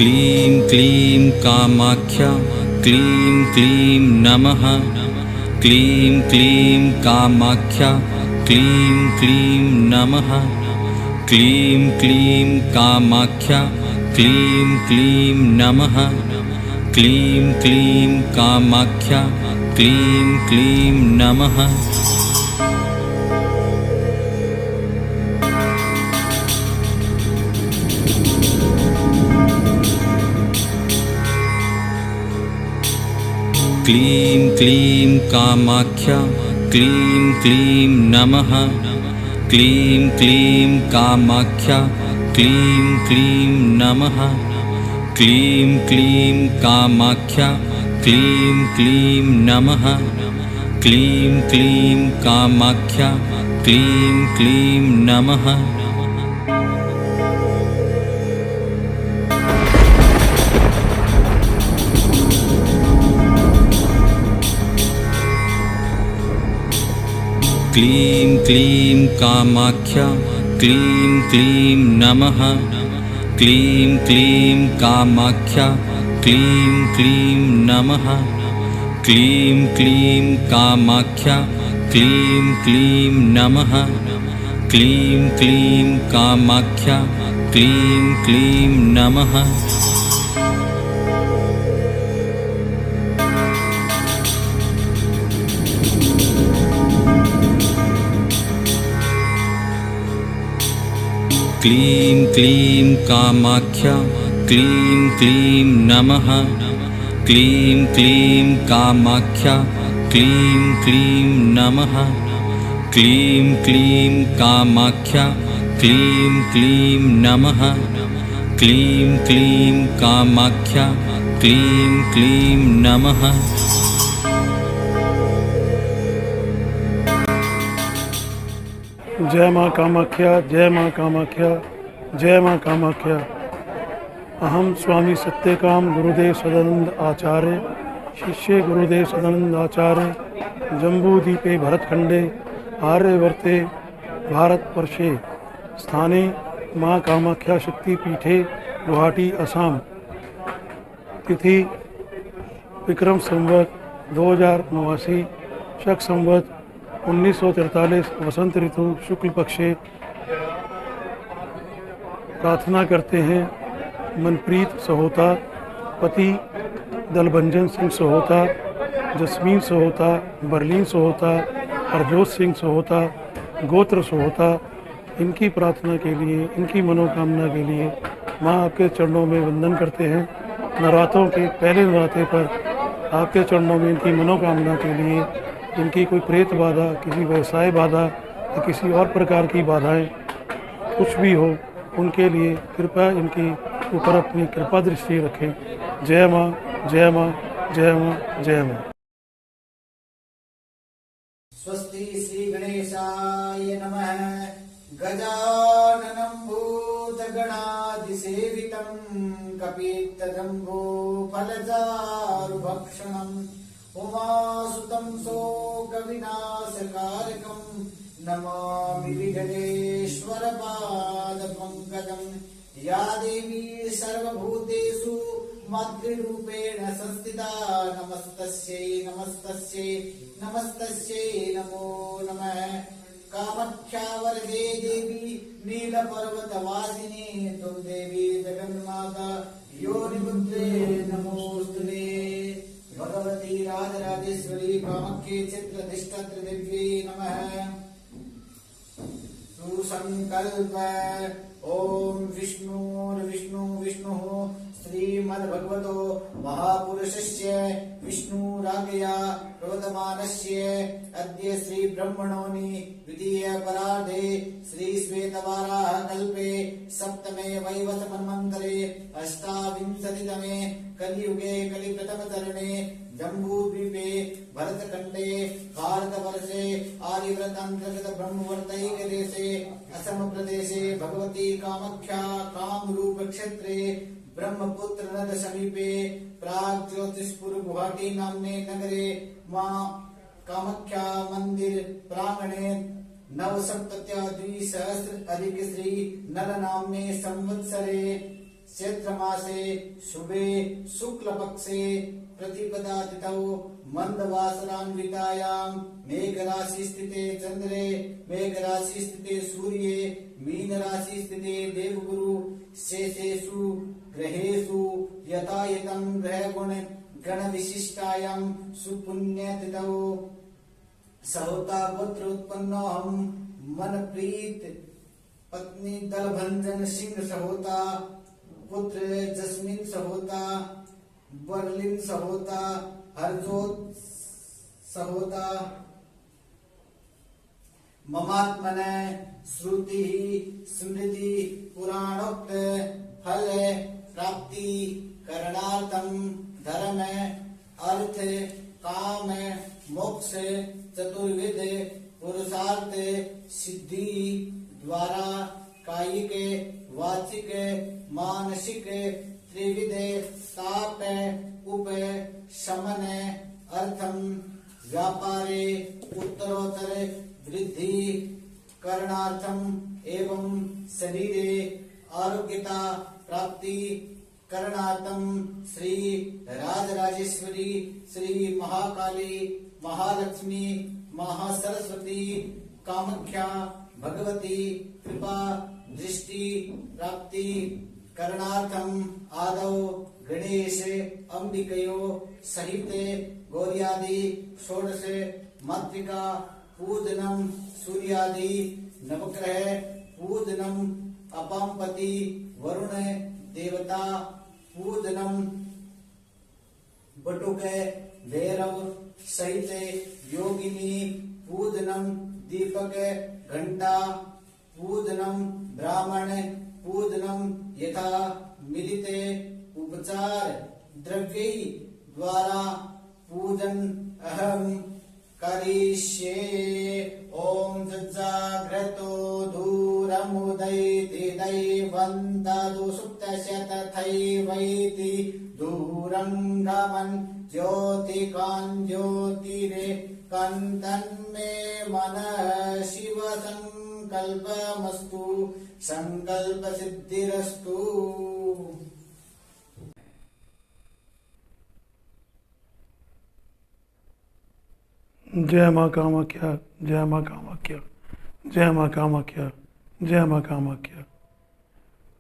क्लीं क्लीं कामाख्या क्लीं क्लीं नमः। क्लीं क्लीं कामाख्या क्लीं क्लीं नमः। क्लीं क्लीं कामाख्या क्लीं क्लीं नमः। क्लीं क्लीं कामाख्या क्लीं क्लीं नमः। क्लीं क्लीं कामाख्या क्लीं क्लीं नमः। क्लीं क्लीं कामाख्या क्लीं क्लीं नमः। क्लीं क्लीं कामाख्या क्लीं क्लीं नमः। क्लीं क्लीं कामाख्या क्लीं क्लीं नमः। क्लीं क्लीं कामाख्या क्लीं क्लीं नमः। क्लीं क्लीं कामाख्या क्लीं क्लीं नमः। क्लीं क्लीं कामाख्या क्लीं क्लीं नमः। क्लीं क्लीं कामाख्या क्लीं क्लीं नमः। क्लीं क्लीं कामाख्या क्लीं क्लीं नमः। क्लीं क्लीं कामाख्या क्लीं क्लीं नमः। क्लीं क्लीं कामाख्या क्लीं क्लीं नमः। क्लीं क्लीं कामाख्या क्लीं क्लीं नमः। जय माँ कामाख्या, जय माँ कामाख्या, जय माँ कामाख्या। अहम स्वामी सत्यकाम गुरुदेव सदानंद आचार्य शिष्य गुरुदेव सदानंद आचार्य जम्बूद्वीपे भरतखंडे आर्यवर्ते भारतवर्षे स्थाने माँ कामाख्या शक्तिपीठे गुवाहाटी असम। तिथि विक्रम संवत 2089 शक संवत 1943 वसंत ऋतु शुक्ल पक्षे। प्रार्थना करते हैं मनप्रीत सहोता, पति दलभंजन सिंह सहोता, जस्मीन सहोता, बरलीन सहोता, हरजोत सिंह सहोता, गोत्र सहोता। इनकी प्रार्थना के लिए, इनकी मनोकामना के लिए माँ आपके चरणों में वंदन करते हैं। नवरात्रों के पहले नवरात्रे पर आपके चरणों में इनकी मनोकामना के लिए, इनकी कोई प्रेत बाधा, किसी व्यवसाय बाधा या किसी और प्रकार की बाधाएं कुछ भी हो, उनके लिए कृपया इनकी ऊपर अपनी कृपा दृष्टि रखें। जय माँ, जय माँ, जय माँ, जय माँ। स्वस्ति श्री गणेशाय नमः। गजाननं भूतगणादिसेवितं कपित्तजम्बो फलचारुभक्षणम् उमासुतं शोकविनाशकारकं नमामि विघ्नेश्वरपादपङ्कजं। या देवी सर्वभूतेषु मातृरूपेण संस्थिता नमस्तस्यै नमस्तस्यै नमस्तस्यै नमो नमः। कामाख्या वरदे देवी नीलपर्वतवासिनी त्वं देवी जगन्माता योनिपुत्रे नमोस्तुते। भगवती राजराजेश्वरी कामाख्ये चित्राधिष्ठात्री देव्यै नमः। सुसंकल्प ओम विष्णु विष्णुः श्रीमद्भगवतो महापुरुषस्य विष्णुराज्ञया प्रवर्तमानस्य अद्य श्री ब्रह्मणोनि द्वितीय परार्धे श्री श्वेतवाराह कल्पे सप्तमे वैवत मन्वन्तरे अष्टाविंशतितमे कलियुगे कलिप्रथमचरणे जम्बूद्वीपे भरतखंडे भारतवर्षे आर्यव्रतांतर्गत ब्रह्मवर्तैकदेशे असम प्रदेशे भगवती कामाख्या कामरूप क्षेत्रे ब्रह्मपुत्र नद समीपे प्राग ज्योतिषपुर गुवाहाटी नामने नगरे मां कामाख्या मंदिर प्रांगणे नवसप्तत्याद्विसहस्र अधिक श्री नल नामने संवत्सरे चैत्र मासे शुभे शुक्ल पक्षे प्रतिपदा तिथौ मंदवासरान्वितायां मेघ राशि स्थिते चंद्रे मेघ राशि स्थिते सूर्ये मीन राशि स्थिते देवगुरु शेषेषु ग्रहेषु यथायतं ग्रह गण विशिष्टायां सुपुण्य तिथौ सहोता पुत्र उत्पन्नोऽहं मनप्रीत पत्नी दलभंजन सिंह सहोता पुत्र जस्मिन सहोता बर्लिन सहोता हरजोत सहोता ममात्मने श्रुति स्मृति पुराणोक्त फल प्राप्ति करणार्थम धर्म अर्थ काम मोक्ष चतुर्विध पुरुषार्थ सिद्धि द्वारा कायिक वाचिक मानसिक त्रिविध ताप उप शमन अर्थम व्यापारे उत्तरोत्तर वृद्धि करणार्थम एवं शरीरे आरोग्यता प्राप्ति करणार्थम श्री राजराजेश्वरी श्री महाकाली महालक्ष्मी महासरस्वती कामाख्या भगवती कृपा दृष्टि प्राप्ति करणार्थम आदौ गणेश अंबिकयो सहित गौर्यादि षोडश मातृका पूजनम सूर्यादि नवग्रह पूजनम अपाम्पति वरुण देवता पूजनम बटुक भैरव सहित योगिनी पूजनम दीपक घंटा पूजनम ब्राह्मण पूजनम यथा मिलित उपचार द्रव्य द्वारा पूजन अहम करिष्ये। ओम जाग्रतो दूरमुदैति दैवन्दादु सुप्तस्य तथैवैति दूरं गमन् ज्योतिकान् ज्योतिरे कन्तन्मे मनः शिव संकल्पमस्तु संकल्प सिद्धिरस्तु। जय माँ कामाख्या, जय माँ कामाख्या, जय माँ कामाख्या, जय माँ कामाख्या।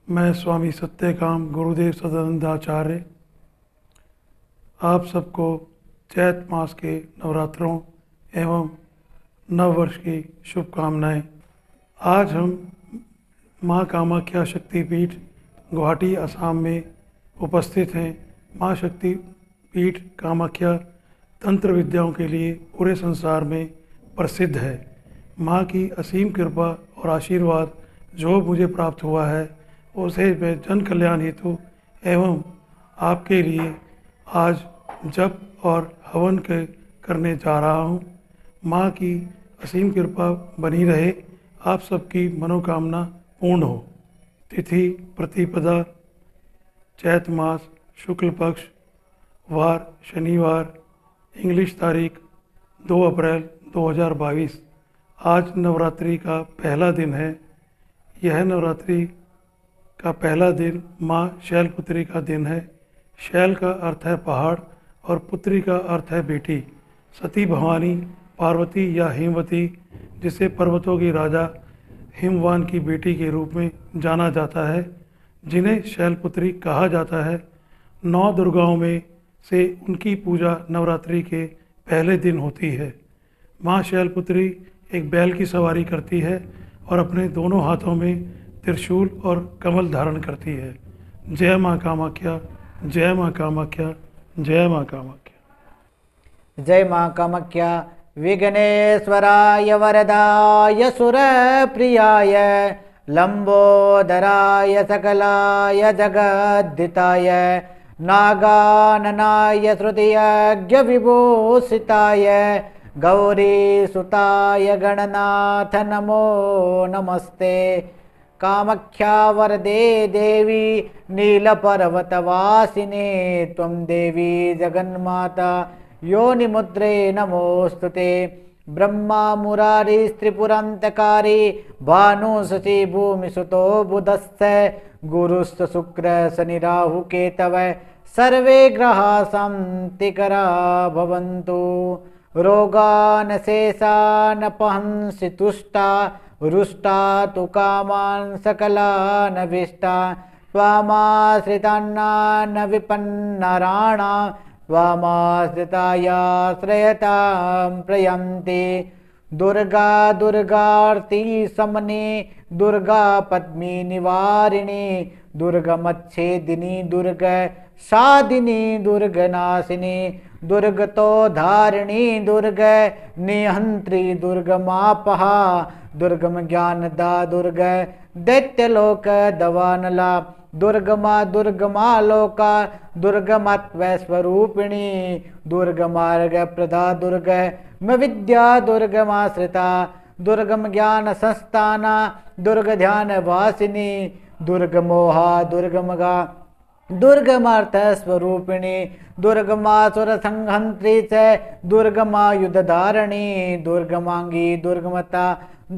मैं स्वामी सत्यकाम गुरुदेव सदानंदाचार्य आप सबको चैत मास के नवरात्रों एवं नव वर्ष की शुभकामनाएं। आज हम माँ कामाख्या शक्तिपीठ गुवाहाटी असम में उपस्थित हैं। माँ शक्तिपीठ कामाख्या तंत्र विद्याओं के लिए पूरे संसार में प्रसिद्ध है। माँ की असीम कृपा और आशीर्वाद जो मुझे प्राप्त हुआ है उसे मैं जन कल्याण हेतु एवं आपके लिए आज जप और हवन करने जा रहा हूँ। माँ की असीम कृपा बनी रहे, आप सबकी मनोकामना पूर्ण हो। तिथि प्रतिपदा चैत मास शुक्ल पक्ष वार शनिवार, इंग्लिश तारीख 2 अप्रैल 2022। आज नवरात्रि का पहला दिन है। यह नवरात्रि का पहला दिन माँ शैलपुत्री का दिन है। शैल का अर्थ है पहाड़ और पुत्री का अर्थ है बेटी। सती भवानी पार्वती या हेमवती, जिसे पर्वतों की राजा हिमवान की बेटी के रूप में जाना जाता है, जिन्हें शैलपुत्री कहा जाता है। 9 दुर्गाओं में से उनकी पूजा नवरात्रि के पहले दिन होती है। माँ शैलपुत्री एक बैल की सवारी करती है और अपने दोनों हाथों में त्रिशूल और कमल धारण करती है। जय माँ कामाख्या, जय माँ कामाख्या, जय माँ कामाख्या। जय माँ कामाख्या। विघ्नेश्वराय वरदाय सुरप्रियाय लंबोदराय सकलाय जगद्दिताय नागाननाय श्रुतियज्ञ विभूषिताय गौरी सुताय गणनाथ नमो नमस्ते। कामाख्या वरदे देवी नीलपर्वतवासिने त्वं देवी जगन्माता योनिमुद्रे नमोस्तुते। ब्रह्मा मुरारी त्रिपुरान्तकारी भानुशची भूमिसुतो बुधश्च गुरुश्च शुक्र शनि राहु केतवः सर्वे ग्रहा शान्तिकरा भवन्तु रोगान् शेषान् पहंसि तुष्टा रुष्टा तु कामान् सकलान् अभीष्टान् त्वामाश्रितान् विपन्नराणां त्वामाश्रितायाश्रयतां प्रयन्ति दुर्गा दुर्गार्ति समने दुर्गा पद्मी निवारिणी दुर्गमच्छेदिनी दुर्ग सादिनी दुर्गनाशिनी दुर्गतो धारिणी दुर्ग निहंत्री दुर्गमापहा दुर्गम ज्ञानदा दुर्ग दैत्यलोक दवानला दुर्गमा दुर्गमा लोका दुर्गमत्वस्वरूपिणी दुर्गमार्ग प्रदा दुर्ग विद्या दुर्गमाश्रिता दुर्गम ज्ञान संस्थाना दुर्ग ध्यान वासिनी दुर्गमोहा दुर्गमगा दुर्गमार्थ स्वरूपिणी दुर्गमासुर संहंत्री च दुर्गमायुधधारिणी दुर्गमांगी दुर्गमता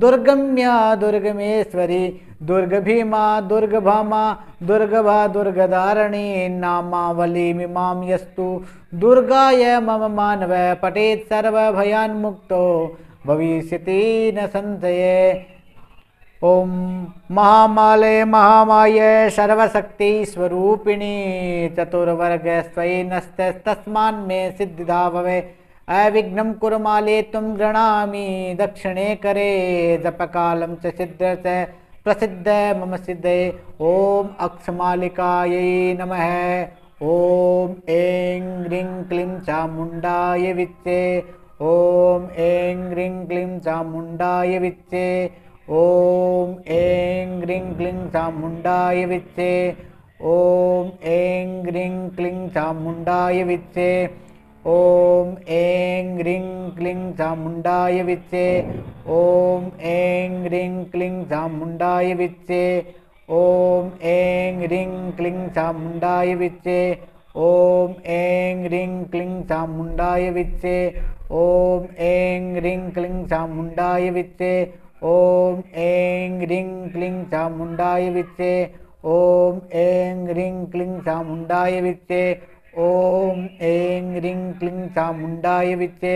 दुर्गम्या दुर्गमेश्वरी दुर्गभीमा दुर्गभामा दुर्गभा दुर्गधारिणी नामावली मिमां यस्तु दुर्गाय मम मानव पठेत् सर्वभयान्मुक्तो भविष्यति न संशये। ओम महामाले महामाये सर्वशक्ति स्वरूपिणी चतुर्वर्ग स्वयं नस्तस्मान् मे सिद्धिदा भवे अविघ्नं कुरु माले तुम गृणामि दक्षिणे करे जपकालं च सिद्ध च प्रसिद्ध मम सिद्धे। ओम अक्षमालिकायै नमः। ओम ऐं ह्रीं क्लीं चामुण्डाय विच्चे। ओम ऐं ह्रीं क्लीं चामुण्डाय विच्चे। ओम ऐं ह्रीं क्लीं चामुण्डाय विच्चे। ओम ऐं ह्रीं क्लीं चामुण्डाय विच्चे। ओम ऐं ह्रीं क्लीं चामुण्डाय विच्चे। ओम ऐं ह्रीं क्लीं चामुण्डाय विच्चे। ओम ऐं ह्रीं क्लीं चामुण्डाय विच्चे। ओम ऐं ह्रीं क्लीं चामुण्डाय विच्चे। ओम ऐं ह्रीं क्लीं चामुण्डाय विच्चे। ओम ऐं ह्रीं क्लीं चामुण्डाय विच्चे। ओम ऐं ह्रीं क्लीं चामुण्डाय विच्चे। ओम ऐं ह्रीं क्लीं चामुण्डाय विच्चे।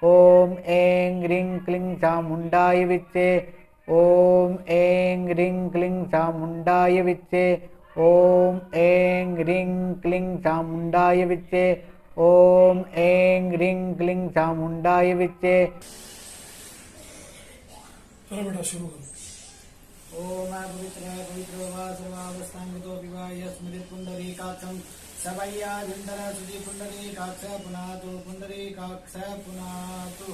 ओम ऐं ह्रीं क्लीं चामुण्डाय विच्चे। ओम ऐं ह्रीं क्लीं चामुण्डाय विच्चे। ओम ऐं ह्रीं क्लीं चामुण्डाय विच्चे। ओम ऐं ह्रीं क्लीं चामुण्डाय विच्चे। चलो बेटा शुरू करो। ओम पवित्र पवित्रो वा सर्वावस्थांगतो विवाह स्मृत पुंडरीकाक्षं सवैयाधिन्दर सुधि पुंडरीकाक्ष पुनातु पुंडरीकाक्ष पुनातु।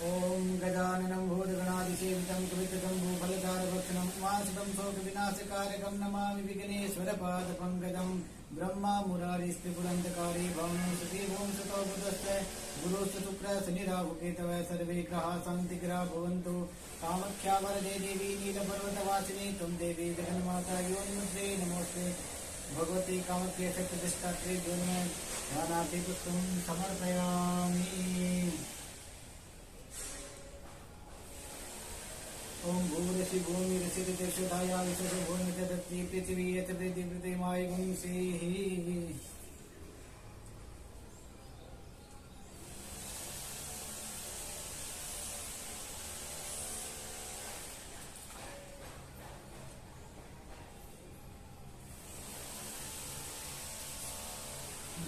ओम गजाननं भूतगणाधिसेवितं कवितजम्बूफलचारुभक्षणं उमासुतं शोकविनाशकारकं नमामि विघ्नेश्वरपादपङ्कजं। ब्रह्मा मुरारिस्त्रिपुरन्तकारी भानुसुती भूंसतो बुधश्च गुरुश्च शुक्र शनिराहु केतवः सर्वे ग्रहा शान्तिकरा भवन्तु। कामाख्या वरदे देवी नीलपर्वतवासिनी त्वं देवी जगन्माता योनिमुद्रे नमोऽस्ते। भगवती कामाख्ये शक्तिष्ठात्रे ज्योतिर्मय ध्यानार्थे पुष्पं समर्पयामि। ओम भूरसि भूमि ऋषि तेषुधाया विश्वसि भूमि तदत्ति पृथिवी यत् पृथिमाय गुंसेः।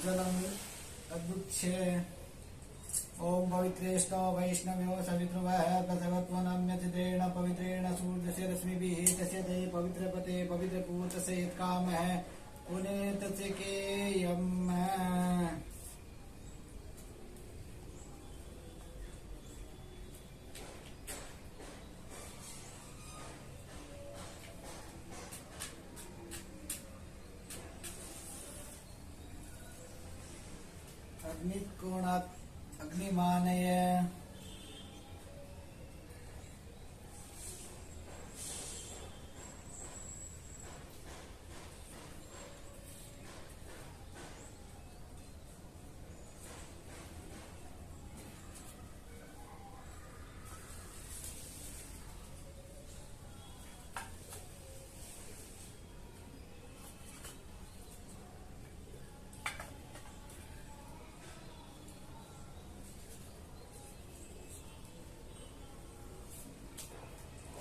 जलम् अद्भुत्य। ओम पवित्रेष्टो वैष्णव्यो सवितृवः प्रसवत्वनम्यचित्रेण पवित्रेण सूर्यस्य रश्मिभिः तस्य ते पवित्रपते पवित्रपूतस्य यत्कामः पुनेतस्य केयम्। अग्निकोणात् अग्निमानय।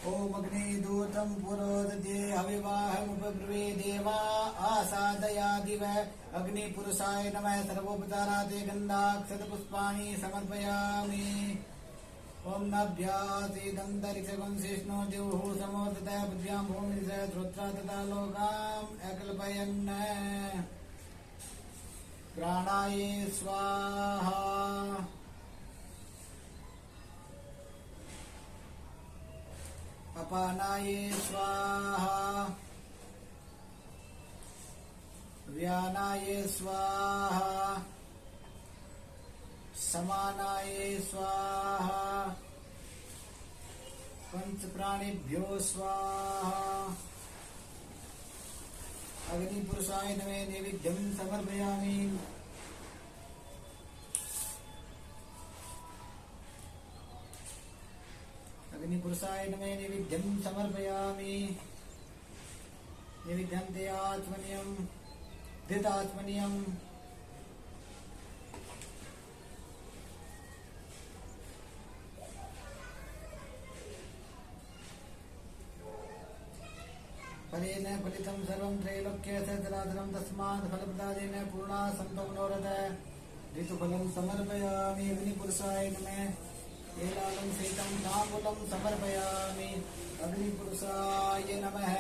ओम अग्निदूतं पुरोदते हविवाहमुपब्रुवे देवा आसादयादिव अग्निपुरुषाय नमः सर्वोपचाराते गन्धाक्षतपुष्पाणि समर्पयामि ओम नभ्यासीदन्तरिक्षगं शिष्णो द्युः समोदतः पृथ्व्यां भूमिः श्रोत्रा तथा लोकाम् अकल्पयन् प्राणाय स्वाहा अपानाय स्वाहा व्यानाय स्वाहा समानाय स्वाहा पंच प्राणिभ्यो स्वाहा अग्निपुरुषाय नमः नैवेद्यं समर्पयामि अग्निपुरुषाय नमः नैवेद्यं समर्पयामि नैवेद्यं ते आत्मनियं धृतात्मनियं फलेन फलितं सर्वं त्रैलोक्यस्य चराचरं तस्मात् फलप्रदानेन पूर्णा सन्तो मनोरथः ऋतुफलं समर्पयामि अग्निपुरुषाय नमः एलालं सहितं ताम्बूलं समर्पयामि अग्निपुरुषाय नमः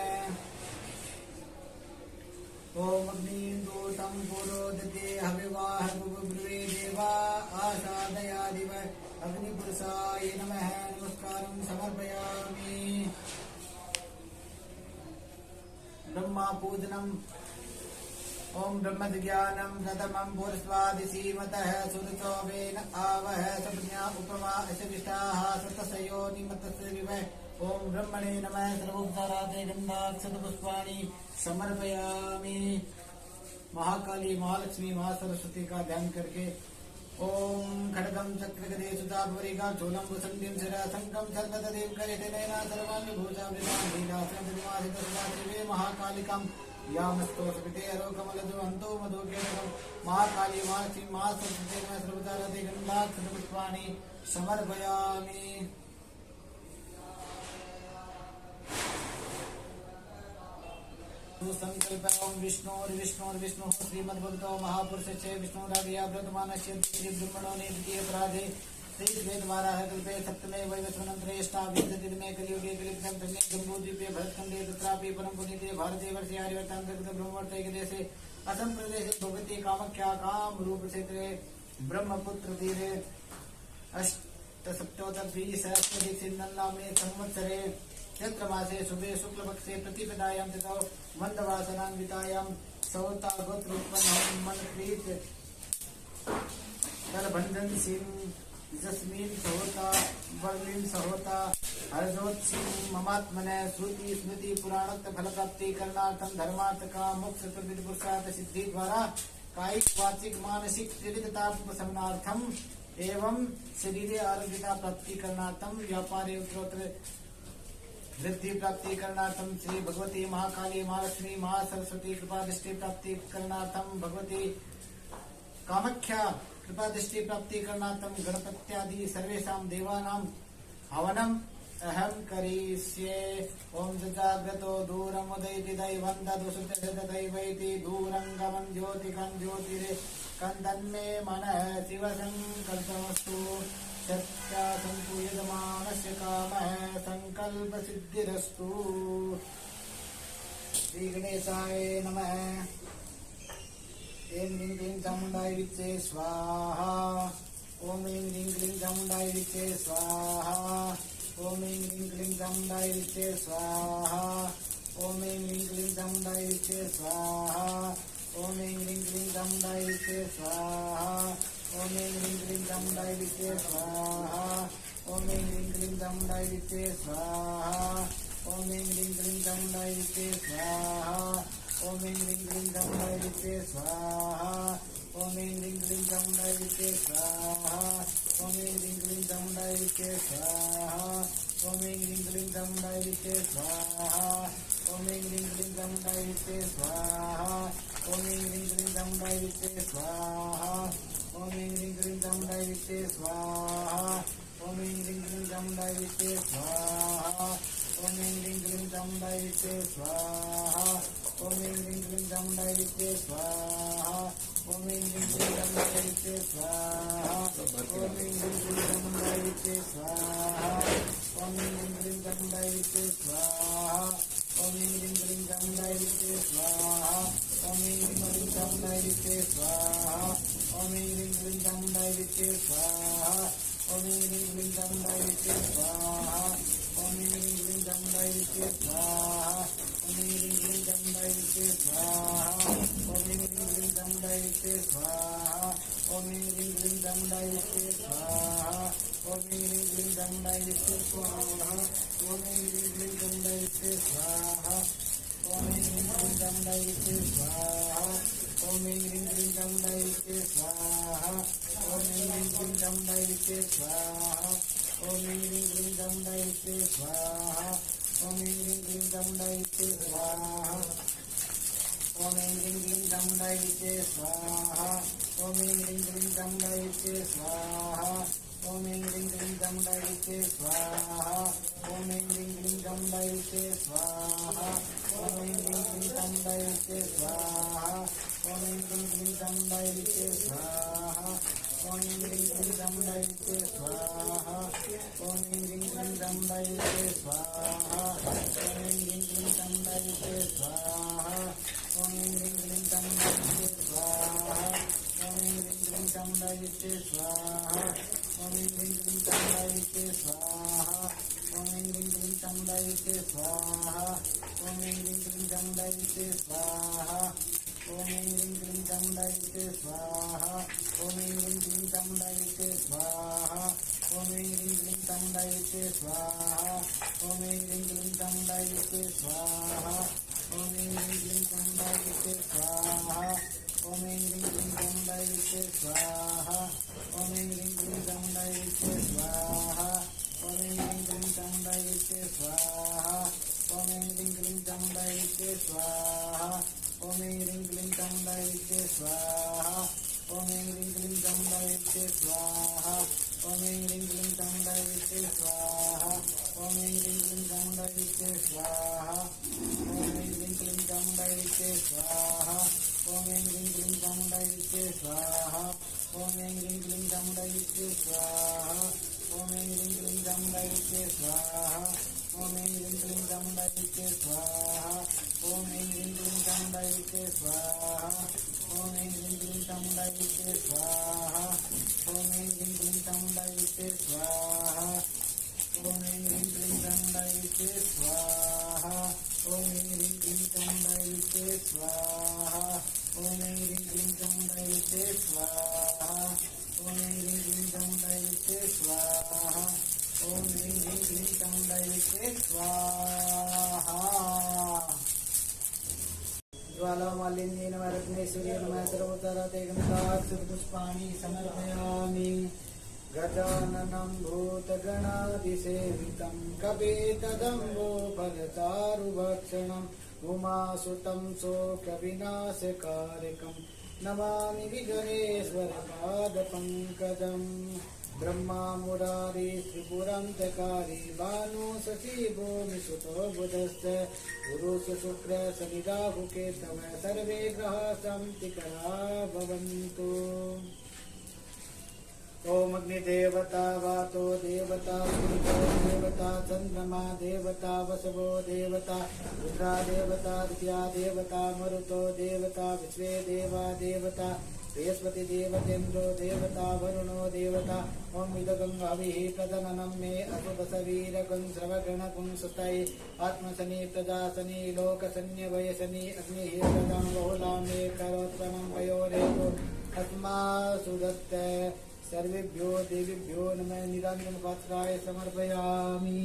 ओम अग्निदूतं पुरोदते हविवाहमुपब्रुवे देवा आसादयादिव अग्निपुरुषाय नमः नमस्कारं समर्पयामि ब्रह्मा पूजनम् ओम ब्रह्मज्ञानं प्रथमं पुरुषवादिसीमतः सुरचोवेन आवह सप्रज्ञा उपमा अशविष्टाः सतसयोनिमतस्य विवः ओम ब्रह्मणे नमः सर्वोपचाराते गन्धाक्षतपुष्पाणि समर्पयामि महाकाली महालक्ष्मी महासरस्वती का ध्यान करके ओम खड्गं चक्रगदे सुतापरिगा चूलं वसन्तिं शिरासङ्कं सर्वतदेव करितेन सर्वाणि भूषावृतां लीलासंविमासितसदाशिवे महाकालिकां यामस्तोषपिते अरोकमलजो अन्तो मधुकेटकं महाकाली महालक्ष्मी महासरस्वती नमः सर्वोपचाराते गन्धाक्षतपुष्पाणि समर्पयामि संकल्प ओम विष्णु श्रीमद्भगवतो महापुरुषस्य विष्णुरादिया व्रतमानस्य श्री ब्रह्मणो नित्ये अपराधे श्री वेदवारा कल्पे सप्तमे वैवस्वनंतरेष्टाविंशति में कलियुगे कलियुगं तन्मे जम्बूद्वीपे भरतखंडे तत्रापि परम पुनीते भारते वर्षे आर्यवर्तांतर्गत ब्रह्मवर्तैक देशे असम प्रदेशे भगवती कामाख्या काम रूप क्षेत्रे ब्रह्मपुत्र तीरे अष्टसप्तोत्तरद्विसहस्रनाम्ने संवत्सरे चैत्रमासे शुभे शुक्लपक्षे प्रतिपदायां तथा मंदवासनान्वितायां सौता गोत्रोत्पन्नं मनप्रीत दलभंजन सिंह जस्मीन सहोता बर्लिन सहोता हरजोत सिंह ममात्मने श्रुति स्मृति पुराणोक्त फल प्राप्ति करणार्थम धर्मार्थ का मोक्ष चतुर्विध पुरुषार्थ सिद्धि द्वारा कायिक वाचिक मानसिक त्रिविधता उपशमनार्थम एवं शरीर आरोग्यता प्राप्ति करणार्थम व्यापारे उत्तरोत्तर वृद्धि प्राप्ति करणार्थम श्री भगवती महाकाली महालक्ष्मी महासरस्वती कृपा दृष्टि प्राप्ति करणार्थम भगवती कामाख्या कृपा दृष्टि प्राप्ति करणार्थम गणपत्यादि सर्वेषां देवानां हवनम अहम करिष्ये ओम जाग्रतो दूरम उदयति दैवं ददुसुतदैवैति दूरं गमन ज्योतिकं ज्योतिरे कंदन्मे मनः शिवसंकल्पमस्तु सत्या संपूयमानस्य कामः संकल्प सिद्धिरस्तु श्री गणेशाय नमः ऐं ह्रीं क्लीं चामुण्डाय विच्चे स्वाहा ओम ऐं ह्रीं क्लीं चामुण्डाय विच्चे स्वाहा ओम ऐं ह्रीं क्लीं चामुण्डाय विच्चे स्वाहा ओम ऐं ह्रीं क्लीं चामुण्डाय विच्चे स्वाहा ओम ऐं ह्रीं क्लीं चामुण्डाय विच्चे स्वाहा ओम ऐं ह्रीं क्लीं चामुण्डाय विच्चे स्वाहा ओम ऐं ह्रीं क्लीं चामुण्डाय विच्चे स्वाहा ओम ऐं ह्रीं क्लीं चामुण्डाय विच्चे स्वाहा ओम ऐं ह्रीं क्लीं चामुण्डाय विच्चे स्वाहा ओम ऐं ह्रीं क्लीं चामुण्डाय विच्चे स्वाहा ओम ऐं ह्रीं क्लीं चामुण्डाय विच्चे स्वाहा ओम ऐं ह्रीं क्लीं चामुण्डाय विच्चे स्वाहा ओम ऐं ह्रीं क्लीं चामुण्डाय विच्चे स्वाहा ओम ऐं ह्रीं क्लीं चामुण्डाय विच्चे स्वाहा ओम ऐं ह्रीं क्लीं चामुण्डाय विच्चे स्वाहा ओम ऐं ह्रीं क्लीं चामुण्डाय विच्चे स्वाहा ॐ ऐं ह्रीं क्लीं चामुण्डाय विद्ये स्वाहा ॐ ऐं ह्रीं क्लीं चामुण्डाय विद्ये स्वाहा ॐ ऐं ह्रीं क्लीं चामुण्डाय विद्ये स्वाहा ॐ ऐं ह्रीं क्लीं चामुण्डाय विद्ये स्वाहा ॐ ऐं ह्रीं क्लीं चामुण्डाय विद्ये स्वाहा ॐ ऐं ह्रीं क्लीं चामुण्डाय विद्ये स्वाहा ॐ ऐं ह्रीं क्लीं चामुण्डाय विद्ये स्वाहा ॐ ऐं ह्रीं क्लीं चामुण्डाय विद्ये स्वाहा ॐ ऐं ह्रीं क्लीं चामुण्डाय विद्ये स्वाहा ॐ ऐं ह्रीं क्लीं चामुण्डाय विद्ये स्वाहा ॐ ऐं ह्रीं क्लीं चामुण्डाय विद्ये स्वाहा ॐ ऐं ह्रीं क्लीं चामुण्डाय विद्ये स्वाहा ॐ ऐं ह्रीं क्लीं चामुण्डाय विद्ये स्वाहा ॐ ऐं ह्रीं क्लीं चामुण्डाय विद्ये स्वाहा ॐ ऐं ह्रीं क्लीं चामुण्डाय विद्ये स्वाहा ॐ ऐं ह्रीं क्लीं चामुण्डाय विद्ये स्वाहा ॐ ऐं ह्रीं क्लीं चामुण्डाय विद्ये स्वाहा ॐ ऐं ह्रीं क्लीं चामुण्डाय विद्ये स्वाहा ॐ ऐं ह्रीं क्लीं चामुण्डाय विद्ये स्वाहा ॐ ऐं ह्रीं क्लीं चामुण्डाय विद्ये स्वाहा ॐ ऐं ह्रीं क्लीं चामुण्डाय विद्ये स्वाहा ॐ ऐं ह्रीं क्लीं चामुण्डाय विद्ये स्वाहा ॐ ऐं ह्रीं क्लीं चामुण्डाय विद्ये स्वाहा ॐ ऐं ह्रीं क्लीं चामुण्डाय विद्ये स्वाहा ॐ ऐं ह्रीं क्लीं चामुण्डाय विद्ये स्वाहा ॐ ऐं ह्रीं क्लीं चामुण्डाय विद्ये स्वाहा ॐ ऐं ह्रीं क्लीं चामुण्डाय विद्ये स्वाहा ॐ ऐं ह्रीं क्लीं चामुण्डाय विद्ये स्वाहा ॐ ऐं ह्रीं क्लीं चामुण्डाय विद्ये स्वाहा ॐ ऐं ह्रीं क्लीं चामुण्डाय विद्ये स्वाहा ॐ ऐं ह्रीं क्लीं चामुण्डाय विद्ये स्वाहा ॐ ऐं ह्रीं क्लीं चामुण्डाय विद्ये स्वाहा ॐ ऐं ह्रीं क्लीं चामुण्डाय विद्ये स्वाहा ॐ ऐं ह्रीं क्लीं चामुण्डाय विद्ये स्वाहा ॐ ऐं ह्रीं क्लीं चामुण्डाय विद्ये स्वाहा ॐ ऐं ह्रीं क्लीं चामुण्डाय विद्ये स्वाहा ॐ ऐं ह्रीं क्लीं चामुण्डाय विद्ये स्वाहा ॐ ऐं ह्रीं क्लीं चामुण्डाय विद्ये स्वाहा ॐ ऐं ह्रीं क्लीं चामुण्डाय विद्ये स्वाहा ॐ ऐं ह्रीं क्लीं चामुण्डाय विद्ये स्वाहा ॐ ऐं ह्रीं क्लीं चामुण्डाय विद्ये स्वाहा ॐ ऐं ह्रीं क्लीं चामुण्डाय विद्ये स्वाहा ॐ ऐं ह्रीं क्लीं चामुण्डाय विद्ये स्वाहा ॐ ऐं ह्रीं क्लीं चामुण्डाय विद्ये स्वाहा ॐ ऐं ह्रीं क्लीं चामुण्डाय विद्ये स्वाहा ॐ ऐं ह्रीं क्लीं चामुण्डाय विद्ये स्वाहा ॐ ऐं ह्रीं क्लीं चामुण्डाय विद्ये स्वाहा ॐ ऐं ह्रीं क्लीं चामुण्डाय विद्ये स्वाहा ॐ ऐं ह्रीं क्लीं चामुण्डाय विद्ये स्वाहा ॐ ऐं ह्रीं क्लीं चामुण्डाय विद्ये स्वाहा ॐ ऐं ह्रीं क्लीं चामुण्डाय विद्ये स्वाहा ॐ ऐं ह्रीं क्लीं चामुण्डाय विद्ये स्वाहा ॐ ऐं ह्रीं क्लीं चामुण्डाय विद्ये स्वाहा ॐ ऐं ह्रीं क्लीं चामुण्डाय विद्ये स्वाहा ॐ ऐं ह्रीं क्लीं चामुण्डाय विद्ये स्वाहा ॐ ऐं ह्रीं क्लीं चामुण्डाय विद्ये स्वाहा ॐ ऐं ह्रीं क्लीं चामुण्डाय विद्ये स्वाहा ॐ ऐं ह्रीं क्लीं चामुण्डाय विद्ये स्वाहा ॐ ऐं ह्रीं क्लीं चामुण्डाय विद्ये स्वाहा ॐ ऐं ह्रीं क्लीं चामुण्डाय विद्ये स्वाहा ज्वालामालिन्येन रत्नेश्वर्येण सर्वोत्तरात् पुष्पाणि समर्पयामि गजाननं भूतगणादिसेवितं कपितदम्बोफलचारुभक्षणम् उमासुतं शोकविनाशकारकं नमामि विघ्नेश्वरपादपङ्कजम् ब्रह्मा मुरारी त्रिपुरान्तकारी भानु शशिभो विसुतो बुधश्च गुरुः शुक्र शनिराहुकेतव सर्वे ग्रहाः शान्तिकरा भवन्तु। ओम अग्निदेवता वातो देवता सूर्यो देवता चंद्रमा देवता वसवो देवता रुद्रा देवता दित्या देवता मरुतो देवता विश्वे देवा देवता बृहस्पति देवतेन्द्रो देवता वरुणो देवता ओम इदगं हविः प्रदननं मे अशुभशरीरगं श्रवगणगुं सुतये आत्मशनि प्रजाशनि लोकशन्यभयशनि अग्निः प्रदं बहुलां मे करोत्पन्नं वयोरेको अस्मासु दत्त सर्वेभ्यो देवीभ्यो नमः निरञ्जनपात्राय समर्पयामि।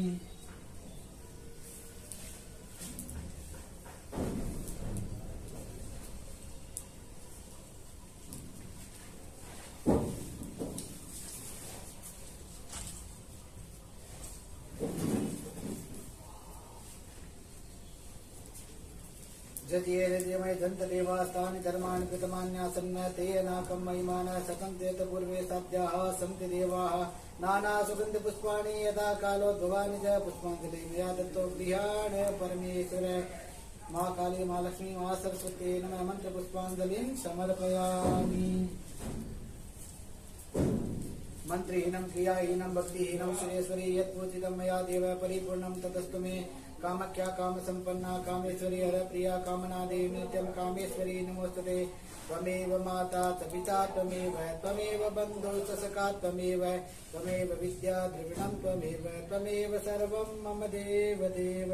जतिये हृदयमय दन्तदेवास्तानि धर्माणि कृतमान्यासन्न ते अनाकं महिमानः शतं तेत पूर्वे साध्याः सन्ति देवाः नाना सुगंध पुष्पाणि यदा कालोद्भवानि च पुष्पाञ्जलि मया दत्तो गृहाण परमेश्वर माँ काली माँ लक्ष्मी माँ सरस्वती नमः मंत्र पुष्पाञ्जलिं समर्पयामि। मंत्रहीनं क्रियाहीनं भक्तिहीनं सुरेश्वरी यत्पूजितं मया देव परिपूर्णं ततस्तु मे। कामख्या कामसम्पन्ना कामेश्वरी हरप्रिया कामना देवी नित्यं कामेश्वरी नमोस्तुते। त्वमेव माता च पिता त्वमेव बन्धुः च सखा त्वमेव विद्या द्रविणं त्वमेव सर्वं मम देव देव।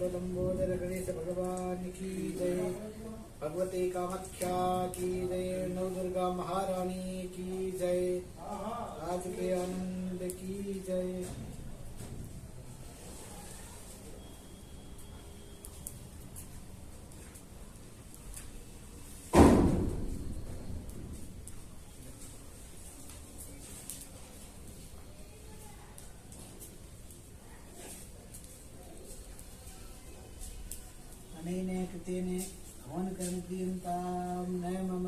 लंबोदर गणेश भगवान की जय। भगवती कामाख्या की जय। नव दुर्गा महारानी की जय। आज के आनंद की जय। अनेन कृतेन हवन कर्म क्रियन्तां न मम